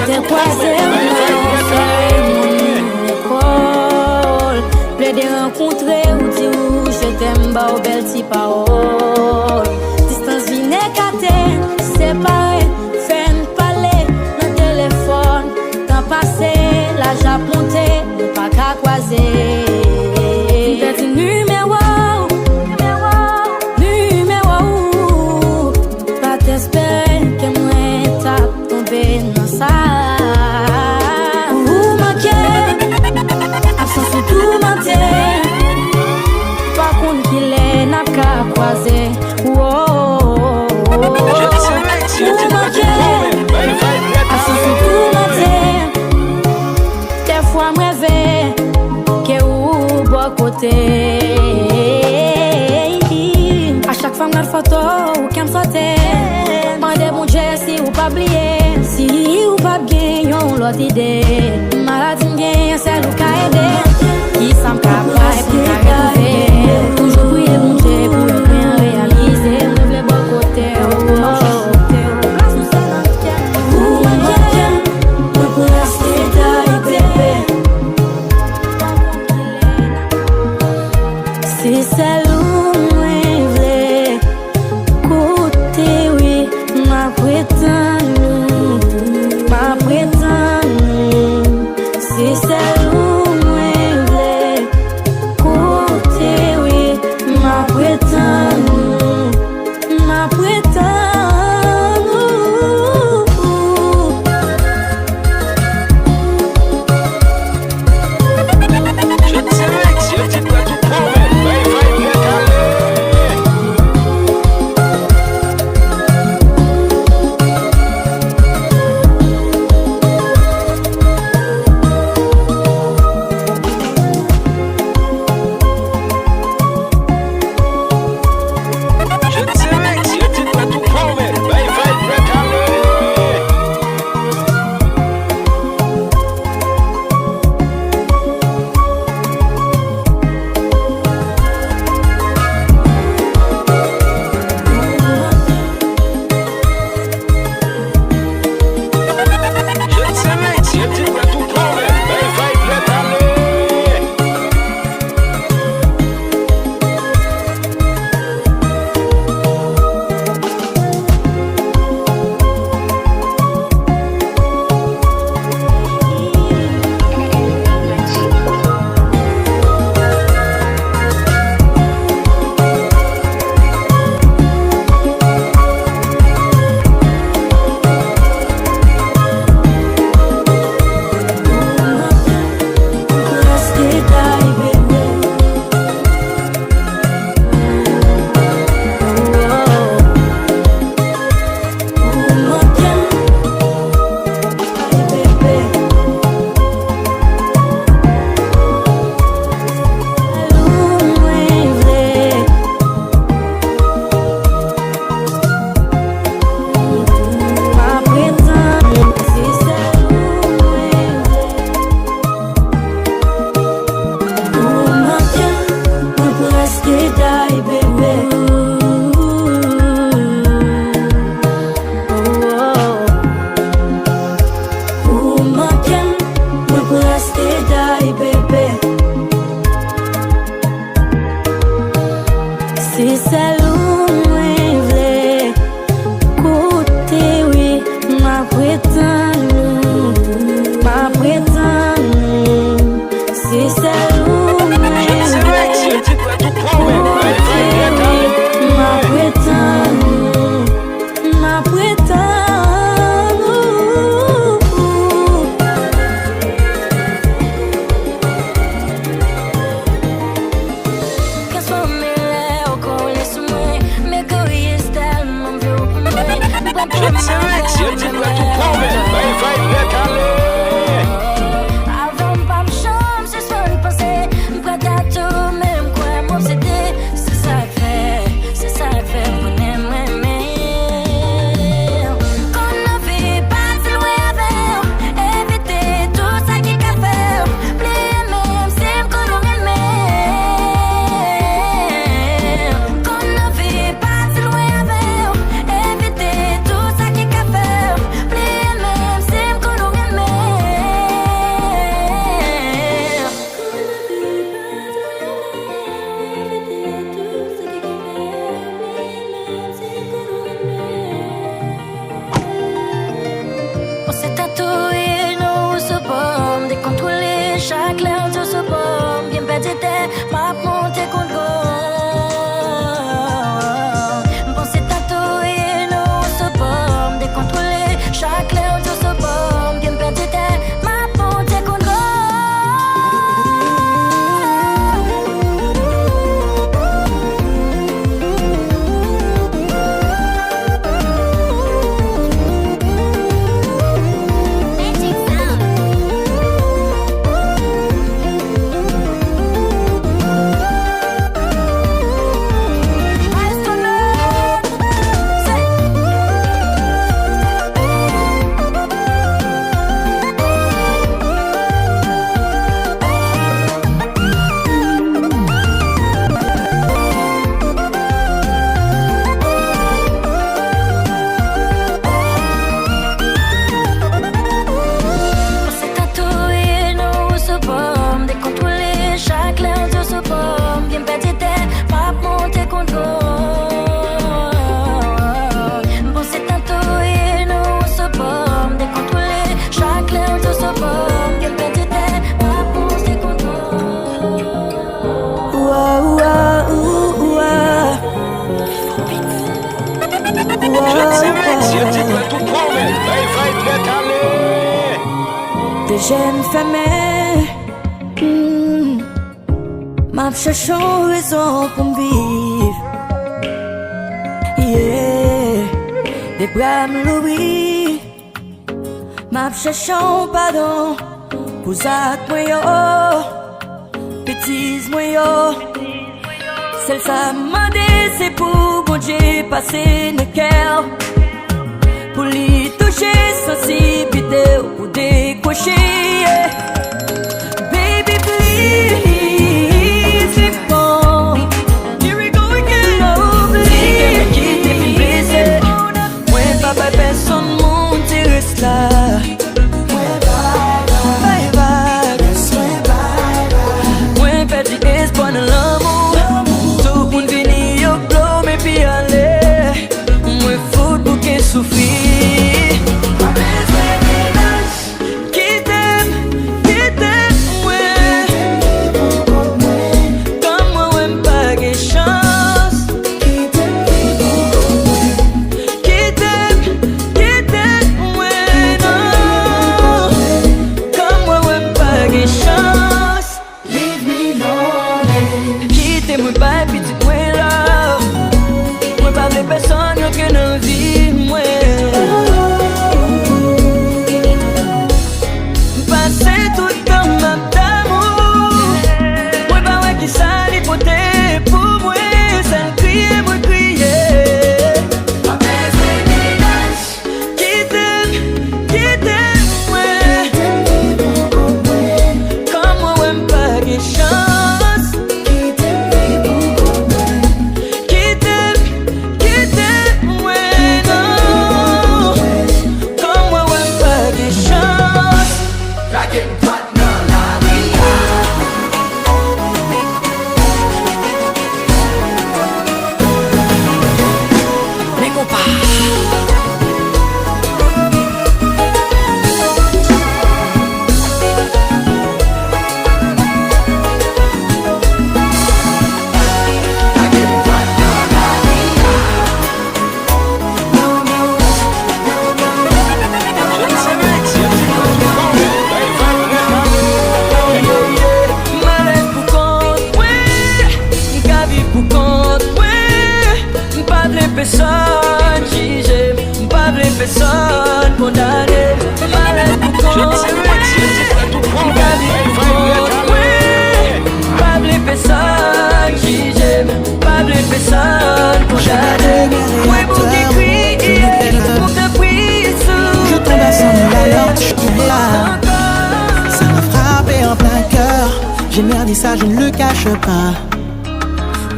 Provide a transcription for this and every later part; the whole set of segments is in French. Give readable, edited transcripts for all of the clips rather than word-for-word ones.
T'es croisé mon école. Plaide de rencontrer ou dire où je t'aime, bah au belle petite parole. Distance vine écartée, séparée, fait une parler dans le téléphone. Temps passé, la japonté, pas qu'à croiser. Petit numéro, pas t'espérer que moi t'as tombé dans ça. Ou manquer, absence sur tout mentir. Pas contre qu'il est n'a qu'à croiser. Ou manquer, absence sur tout mentir. Des fois me rêver que ou bon côté. À chaque fois me photo ou qu'elle me sauter. Mandez mon Dieu si ou pas oublier. Si ou pas bien yon l'autre idée. Maladie m'gagne c'est ou qu'a aidé. Qui s'en capable et pour qu'a retrouver. Toujours prier mon Dieu pour le bien réaliser. On lève les bons côtés. Si c'est loin, v'lait côté oui, ma prétendue. Si c'est loin, v'lait côté oui, ma prétendue. Si c'est loin, v'lait côté oui, ma prétendue. Si c'est loin, v'lait côté oui, ma prétendue. Je dis pas tout promet, mais va y aller. Avant pas me chambre, c'est soit une pensée. dois tout promettre. Ben, il va être aller. Des j'aime fermer. M'a cherché une raison pour me vivre. Yeah. Des bras me l'oubli. M'a cherché un pardon. Pour ça que moi bêtise moi celle ça m'a dit c'est pour bon Dieu passer le cœur. Pour lui toucher sensibilité pour décocher. Baby please c'est bon. Here we go again. Oh please. Si qu'elle me quitte et puis blessé. Moi papa personne m'intéresse là. Souffrir. Qui t'aime, ouais. Comme moi, ouais, pas de chance. Qui t'aime, ouais, non. Comme moi, ouais, pas de chance. Leave me lonely. Qui t'aime, pas petit, ouais, love. Moi, pas de personne, y'a qu'une envie. Personne condamnée, malade pour personne qui j'aime, pas de personne condamnée. Oui, pour t'écrire, pour te prier. Je tombe à 100 000 à l'heure, je tombe là. Ça m'a frappé en plein cœur. J'ai merdé ça, je ne le cache pas.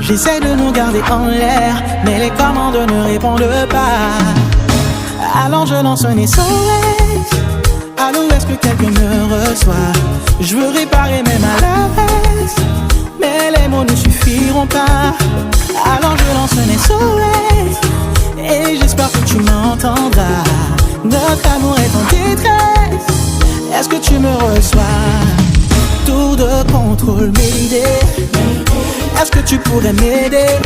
J'essaie de nous garder en l'air, mais les commandes ne répondent pas. Alors je lance un SOS. Allô, est-ce que quelqu'un me reçoit? Je veux réparer mes maladresses, mais les mots ne suffiront pas. Alors je lance un SOS et j'espère que tu m'entendras. Notre amour est en détresse. Est-ce que tu me reçois? Tour de contrôle, m'aider. Est-ce que tu pourrais m'aider?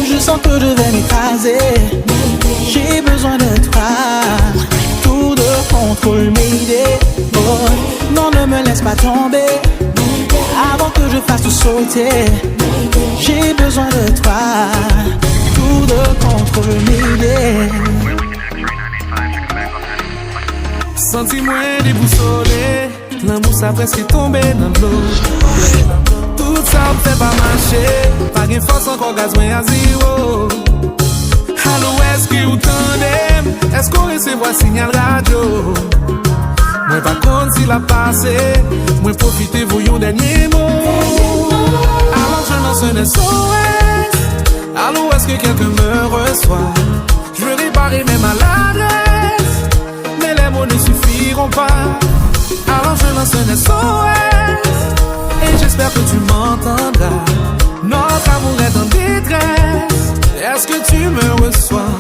Je sens que je vais m'écraser. J'ai besoin de toi. Tour de contrôle, m'aider. Oh, non, ne me laisse pas tomber avant que je fasse tout sauter. J'ai besoin de toi. Tour de contrôle, m'aider. Senti-moi déboussolé. L'amour ça presque tombé dans l'eau. Tout ça me fait pas marcher. Pas de force encore gaz moins à zéro. Allô, est-ce que vous tendez? Est-ce qu'on recevoir signal radio? Moi pas contre s'il a passé. Moi profitez voyons dernier mot. Alors je lance un SOS. Allô, est-ce que quelqu'un me reçoit? Je veux réparer mes maladresses, mais les mots ne suffiront pas. Alors je lance un SOS et j'espère que tu m'entendras. Notre amour est en détresse. Est-ce que tu me reçois?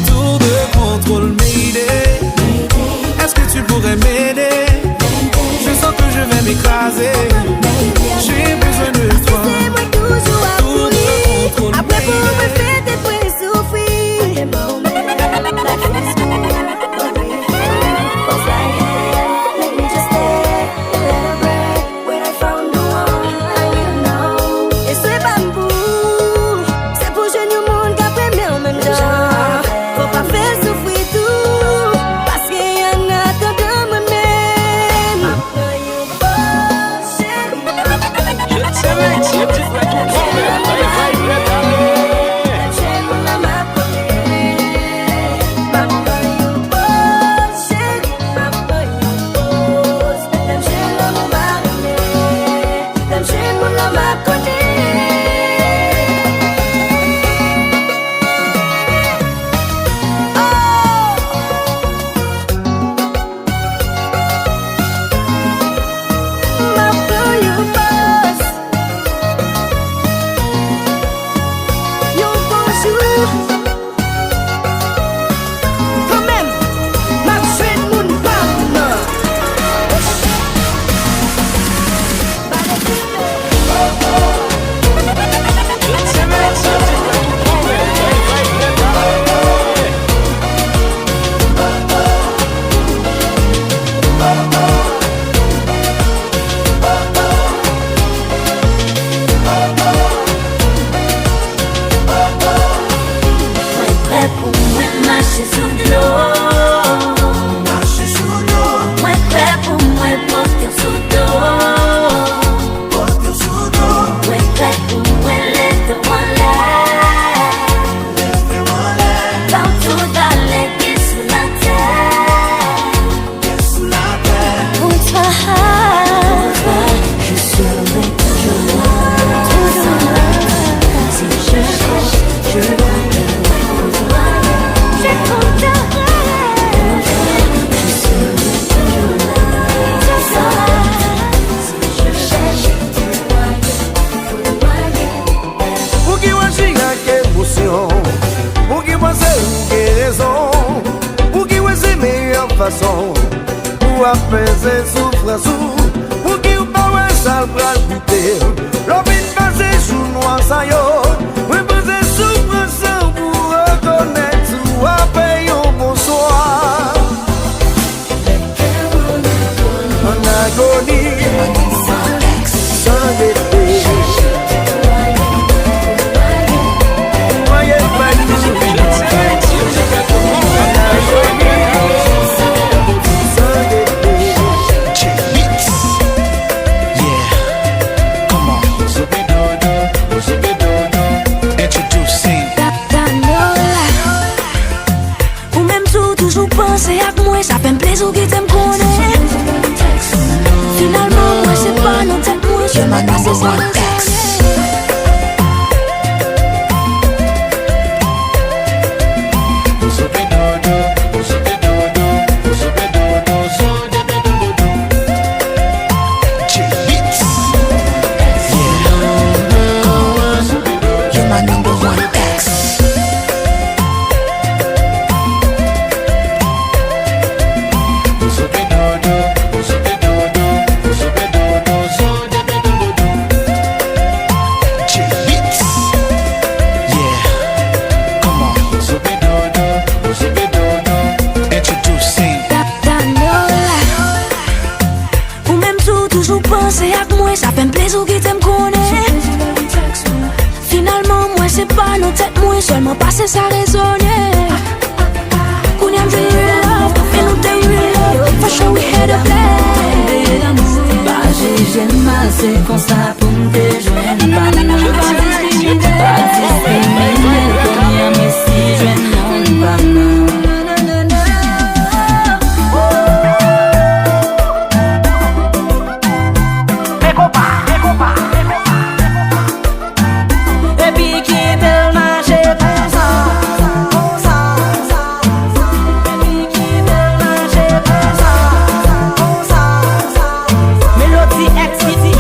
Tour de contrôle, m'aider. Est-ce que tu pourrais m'aider? Je sens que je vais m'écraser. J'ai besoin de toi. Tour de contrôle, après pour me faire tes souffrir. façon pour apaiser souffrance pour qui ou pas ouais ça le bras buter l'obin basé sous noir ça yo oui basé souffrance pour reconnaître ou apaiser un bonsoir en agonie sans dépêche C'est avec moi, ça fait un plaisir qui t'aime connaître. Finalement, moi c'est pas notre tête, moi je m'en passe sans c'est avec moi, ça fait un plaisir qui t'aime connaître. Finalement, moi c'est pas notre tête, moi seulement passer ça raisonner. Qu'on y a du love, et nous t'aime love, for sure we had a plan. Bah j'aime mal, c'est comme ça pour me déjouer. Pas discriminer, comme y a mes si jeunes, pas non. Melody X, je dis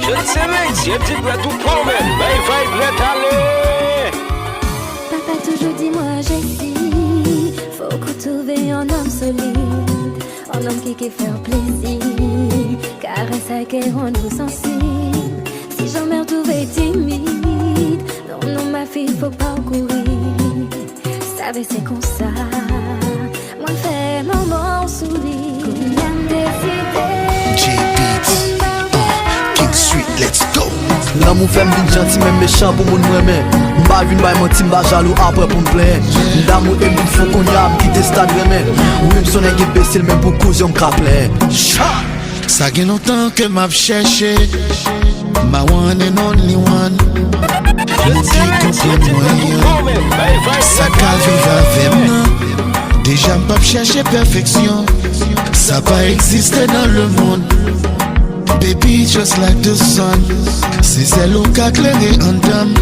Je ne sais même si elle dit tout promène, mais il va être aller. Papa toujours dit moi Jessie, faut qu'on trouve un homme solide, un homme qui fait plaisir, caresse à qui rend-vous sensible. Si jamais retrouvé timide, non non ma fille faut pas courir, savez c'est comme ça, moi fais maman sourire, combien décidé. King Street, let's go. L'amour fait m'vin gentil même méchant pour mon moi-même. M'ba vin bay menti m'ba jaloux après pour m'plaire. L'amour et m'vin fou qu'on y a m'quitte stade vraiment. Ou même son équipe baissé même pour cause y'en m'craplait. Ça fait longtemps que m'a cherché my one and only one. Je ne sais même si elle dit tout promène, mais il va Ça être qu'a vivre avec moi. Déjà m'pas chercher perfection. Ça pas existé dans le monde. Baby just like the sun. C'est celle qui a éclairé en dame.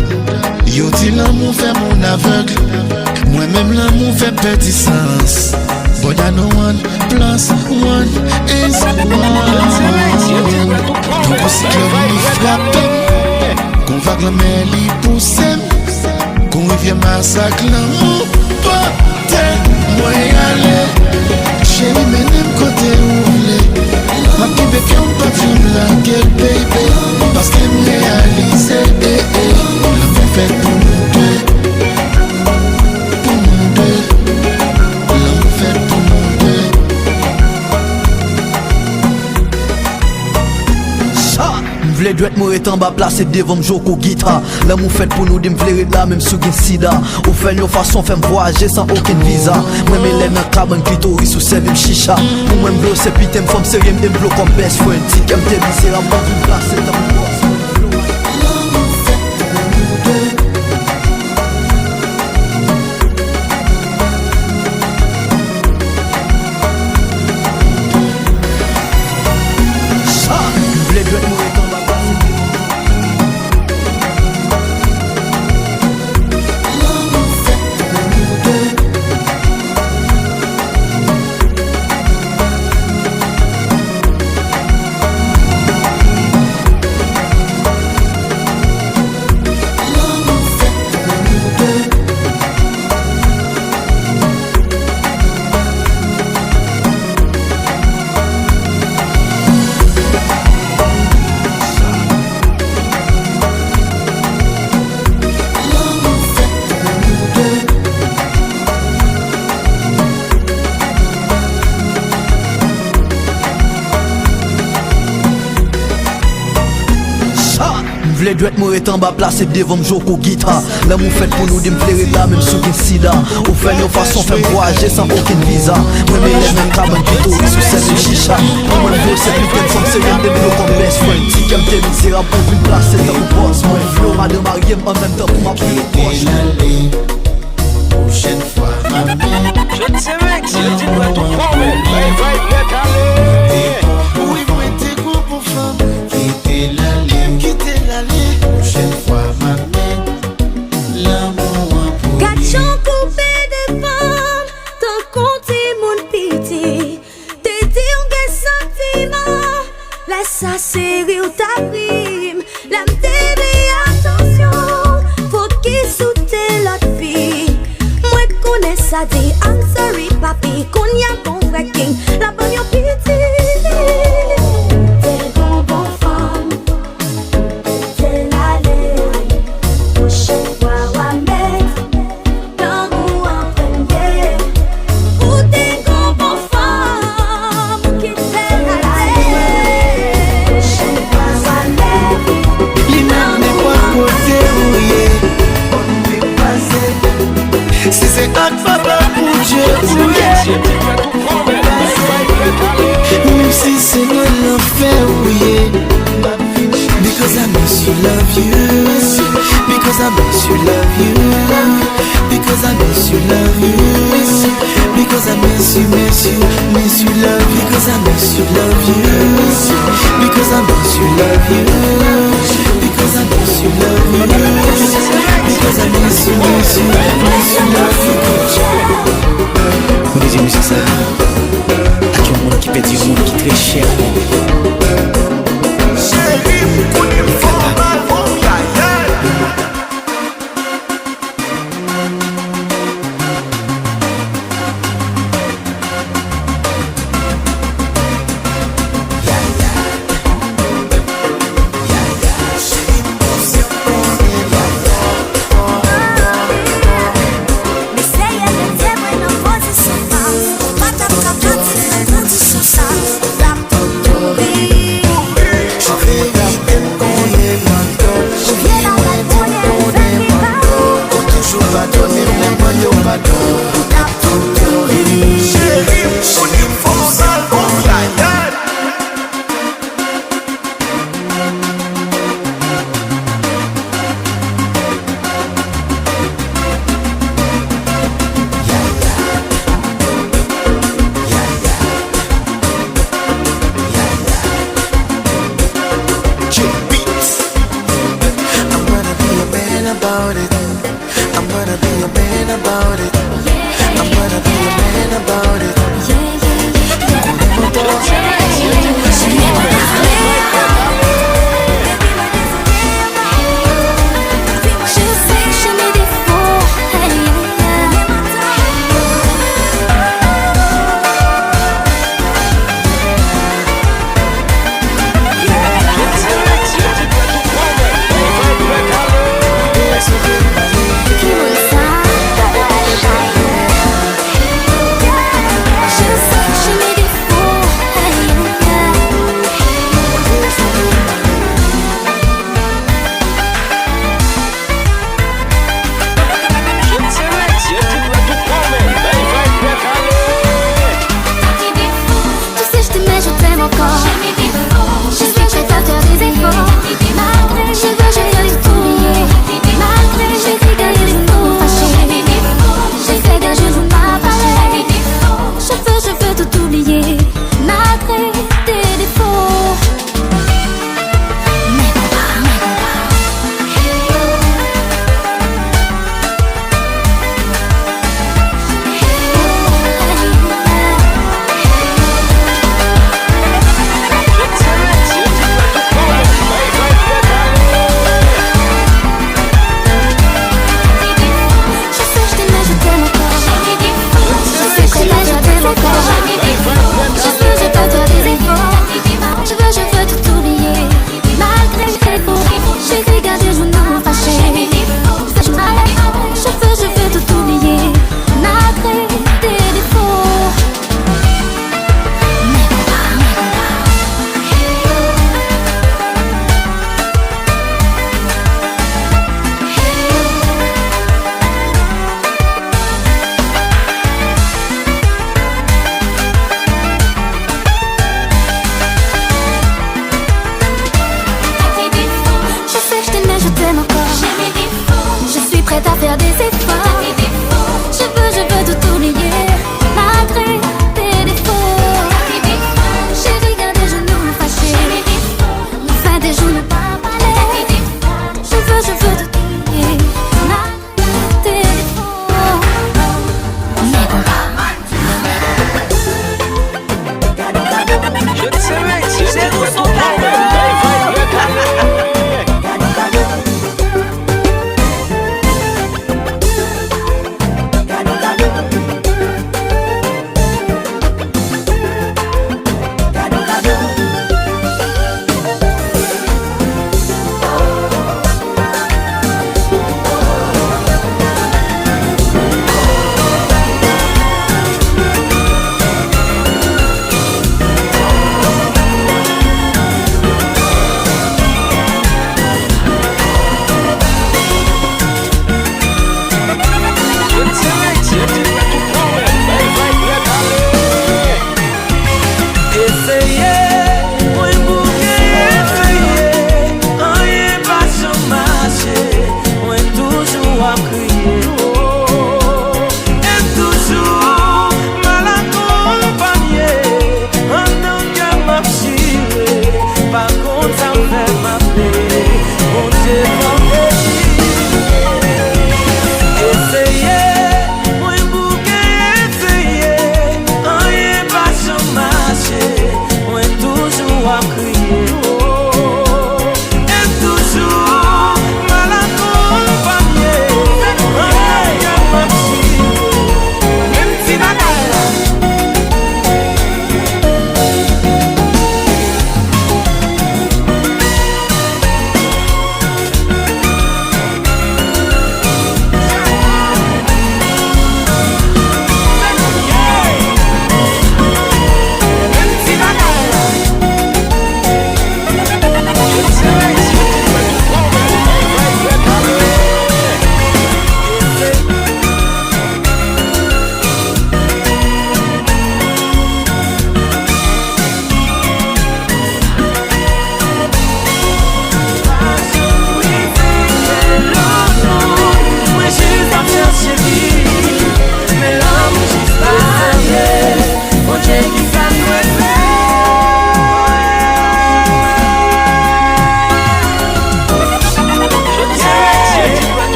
Yo dit l'amour fait mon aveugle. Moi-même l'amour fait petit sens. But I know 1 plus 1 is 1. Donc aussi que l'on frappe, qu'on va glamer l'y pousser, qu'on revient massacre l'amour. Pas moi y aller. Chérie, menem côté où voulez. Ma petite bébé, on peut tout la gueule, baby. Parce qu'elle me réalise, l'amour fait pour nous deux. Pour nous deux. L'amour fait pour nous deux. M'vle douette mourir en bas placé devant m'jou ko guitare. L'amour fait pour nous de m'vle là même sous gen sida. Ou fait une façon fait m'voyager sans aucun visa. Moi me lève dans cabane clitoris ou serve m'chicha. Ou moi m'vle c'est putain femme sérieux m'vle comme best friend. Si qu'elle m'te misérable pas une place dans mon boss. M'vle douette mourir en bas placé devant m'jou ko guitare. L'amour fait pour nous de m'vle là même sous gen sida. Ou fait une façon fait voyager sans aucun visa. Moi me lève dans cabane clitoris ou serve m'chicha. Ou moi m'vle c'est putain femme sérieux m'vle comme best friend. Si qu'elle m'te misérable pour une place dans mon boss. Moi m'vle de marier en même temps pour m'appeler proche. Prochaine fois, ma mère. Je ne sais même si elle dit tout promène, mais il va être aller. Oui, moi t'es gros pour femme. Quittez l'allée. Prochaine fois, ma mère. L'amour pour Gachon coupé de femmes, tant qu'on t'y mon pitié. T'es dit on gagne sentiment, laisse ça serrer ou ta prime. L'âme t'aimait, attention, faut qu'il soute l'autre fille. Moi connais ça dit, I'm sorry papi, qu'on y a bon vrai king, la bonne yo pitié. T'es bon femme, t'es l'allée. Prochaine fois, wa mettre l'amour en premier. Ou t'es bon femme, qui t'est l'allée. Prochaine fois, wa mettre L'imam pas côté rouillé. On peut passer. Si c'est un papa pour Dieu, même si c'est moi l'enfer, oui. Because I miss you, love you. Because I miss you, love you. Because I miss you, love you. Because I miss you, love you. Because I miss you, love you. Because I miss you, love you. Because I miss you, love you. Because I miss you, love you. Mon deuxième musique ça. Avec un monde qui pète, un monde qui est très cher. prête à faire des efforts. Je veux tout oublier, malgré tes défauts. Chérie, garde tes genoux fâchés, enfin des jours ne pas parler. Je veux tout oublier, malgré tes défauts. Mais Je te savais que c'est des tout problème. Belle vibe, le calé.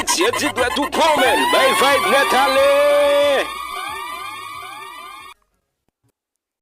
Mesdames et messieurs, dites-moi tout promène. Ben, vibe net aller.